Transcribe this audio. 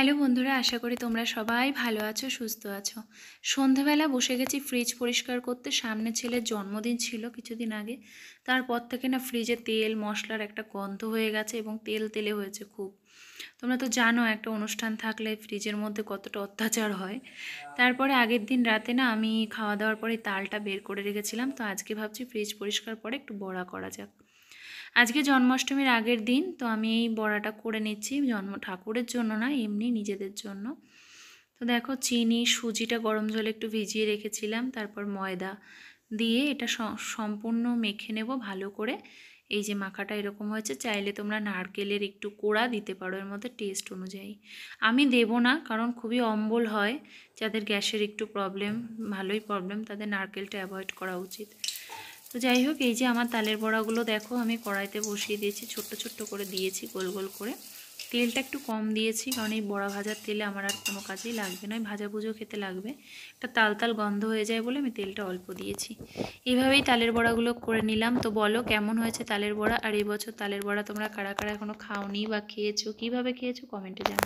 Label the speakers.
Speaker 1: Hello বন্ধুরা, আশা করি তোমরা সবাই ভালো আছো, সুস্থ আছো। সন্ধেবেলা বসে গেছি ফ্রিজ পরিষ্কার করতে। সামনে ছেলের জন্মদিন ছিল কিছুদিন আগে। তারপর থেকে না ফ্রিজে তেল মশলার একটা গন্ধ হয়ে গেছে এবং তেল তেলে হয়েছে খুব। তোমরা তো জানো একটা অনুষ্ঠান থাকলে ফ্রিজের মধ্যে কতটা অত্যাচার হয়। তারপরে আগের দিন রাতে না আমি খাওয়া দাওয়ার পরে তালটা বের করে রেখেছিলাম। তো আজকে ভাবছি ফ্রিজ পরিষ্কার পরে একটু বড়া করা যাক। আজকে জন্মাষ্টমীর আগের দিন, তো আমি এই বড়াটা করে নিচ্ছি। ঠাকুরের জন্য না, এমনি নিজেদের জন্য। তো দেখো, চিনি সুজিটা গরম জলে একটু ভিজিয়ে রেখেছিলাম, তারপর ময়দা দিয়ে এটা সম্পূর্ণ মেখে নেব ভালো করে। এই যে মাখাটা এরকম হয়েছে। চাইলে তোমরা নারকেলের একটু কোড়া দিতে পারো এর মধ্যে টেস্ট অনুযায়ী। আমি দেব না, কারণ খুবই অম্বল হয়। যাদের গ্যাসের একটু প্রবলেম, ভালোই প্রবলেম, তাদের নারকেলটা অ্যাভয়েড করা উচিত। তো যাই হোক, এই যে আমার তালের বড়াগুলো দেখো আমি কড়াইতে বসিয়ে দিয়েছি, ছোট্ট ছোট্ট করে দিয়েছি গোল গোল করে। তেলটা একটু কম দিয়েছি, কারণ এই বড়া ভাজার তেলে আমার আর কোনো কাজেই লাগবে না, ভাজা ভুজো খেতে লাগবে। একটা তাল তাল গন্ধ হয়ে যায় বলে আমি তেলটা অল্প দিয়েছি। এইভাবেই তালের বড়াগুলো করে নিলাম। তো বলো কেমন হয়েছে তালের বড়া, আর এই বছর তালের বড়া তোমরা কারা কারা এখনও খাওনি বা খেয়েছো, কীভাবে খেয়েছো কমেন্টে জানাও।